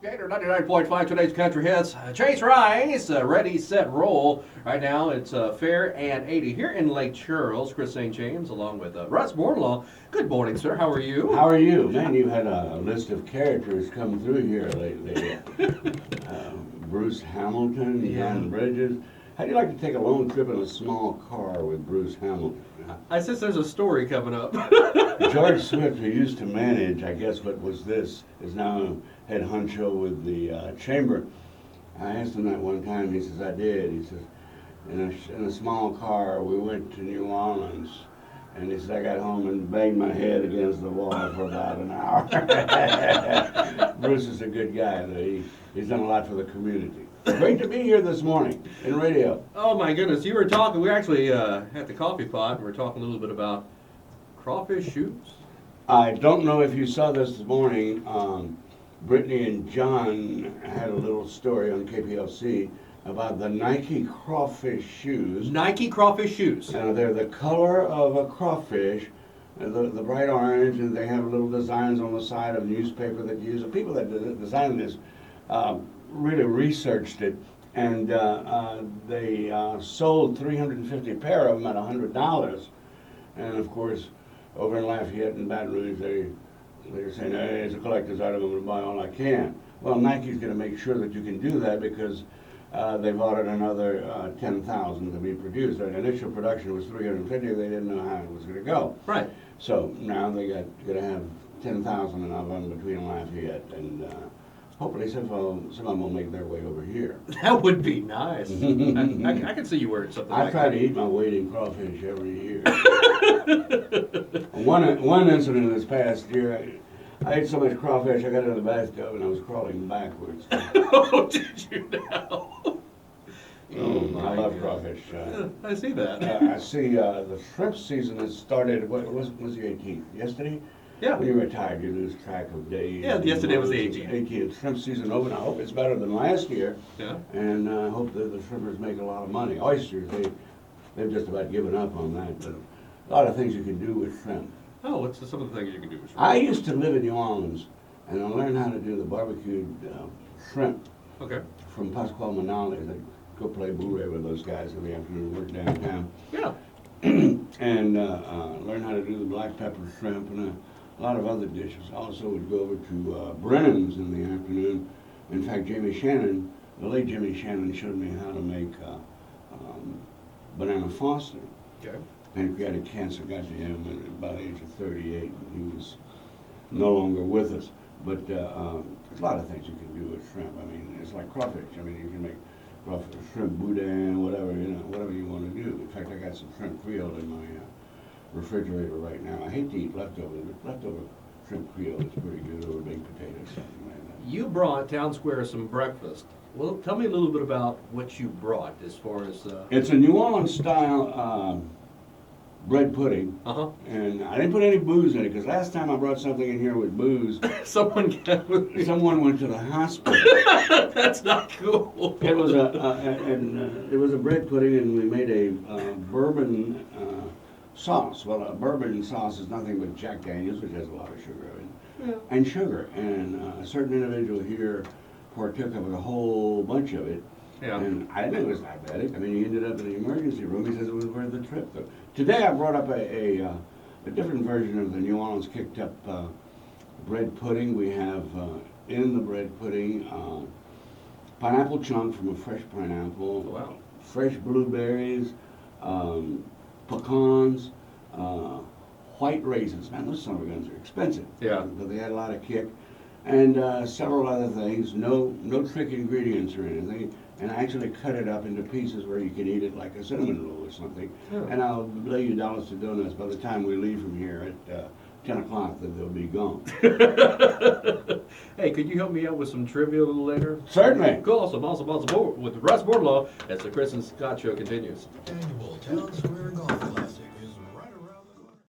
Gator 99.5, today's country hits. Chase Rice, ready, set, roll. Right now it's fair and 80 here in Lake Charles. Kris St. James along with Russ Bordelon. Good morning, sir. How are you? How are you? Man, you had a list of characters come through here lately. Bruce Hamilton, John Bridges. How do you like to take a long trip in a small car with Bruce Hamilton? I sense there's a story coming up. George Swift, who used to manage, I guess what was this, is now head honcho with the chamber. I asked him that one time, he says, I did. He says, in a small car, we went to New Orleans. And he said, I got home and banged my head against the wall for about an hour. Bruce is a good guy, though. He's done a lot for the community. Great to be here this morning in radio. Oh my goodness, you were talking, we were actually at the coffee pot, and we were talking a little bit about crawfish shoes. I don't know if you saw this morning. Brittany and John had a little story on KPLC about the Nike crawfish shoes. Nike crawfish shoes. They're the color of a crawfish, the bright orange, and they have little designs on the side of newspaper that you use. The people that designed this really researched it, and they sold 350 pair of them at $100. And of course, over in Lafayette and Baton Rouge, they're saying, hey, it's a collector's item, I'm going to buy all I can. Well, Nike's going to make sure that you can do that because they've ordered another 10,000 to be produced. Their initial production was 350. They didn't know how it was going to go. Right. So now they got going to have 10,000 of them between Lafayette and hopefully some of them will make their way over here. That would be nice. I can see you wearing something like that. I try to eat my weight in crawfish every year. One incident this past year, I ate so much crawfish I got in the bathtub and I was crawling backwards. Oh, did you now? I love crawfish. I see that. I see the shrimp season has started, what was the 18th? Yesterday? Yeah. When you're retired, you lose track of days. Yeah, yesterday was the 18th. 18th. Shrimp season over. I hope it's better than last year. Yeah. And I hope that the shrimpers make a lot of money. Oysters, they've just about given up on that. But a lot of things you can do with shrimp. Oh, what's some of the things you can do with shrimp? I used to live in New Orleans, and I learned how to do the barbecued shrimp Okay. from Pasquale Manali. They go play bourrée with those guys in the afternoon, work downtown. Yeah. And learn how to do the black pepper shrimp and a lot of other dishes. I also would go over to Brennan's in the afternoon. In fact, the late Jimmy Shannon showed me how to make banana foster. Okay. Pancreatic cancer got to him at about the age of 38, and he was no longer with us. But there's a lot of things you can do with shrimp. I mean, it's like crawfish. I mean, you can make crawfish, shrimp boudin, whatever you want to do. In fact, I got some shrimp creole in my refrigerator right now. I hate to eat leftovers, but leftover shrimp creole is pretty good over baked potatoes, something like that. You brought Town Square some breakfast. Well, tell me a little bit about what you brought as far as... It's a New Orleans style bread pudding, and I didn't put any booze in it because last time I brought something in here with booze, someone went to the hospital. That's not cool. It was a bread pudding, and we made a bourbon sauce. Well, a bourbon sauce is nothing but Jack Daniels, which has a lot of sugar in it, and sugar. And a certain individual here partook of a whole bunch of it. Yeah. And I didn't know he was diabetic. I mean, he ended up in the emergency room. He says it was worth the trip, though. Today I brought up a different version of the New Orleans kicked up bread pudding. We have in the bread pudding pineapple chunk from a fresh pineapple, Wow. fresh blueberries, pecans, white raisins. Man, those summer guns are expensive. Yeah. But they had a lot of kick. And several other things. No trick ingredients or anything. And I actually cut it up into pieces where you can eat it like a cinnamon roll or something. Yeah. And I'll lay you dollars to donuts by the time we leave from here at 10 o'clock that they'll be gone. Hey, could you help me out with some trivia a little later? Certainly. Cool, awesome. With Russ Bordelon as the Kris and Scott Show continues. Annual Town Square Golf Classic.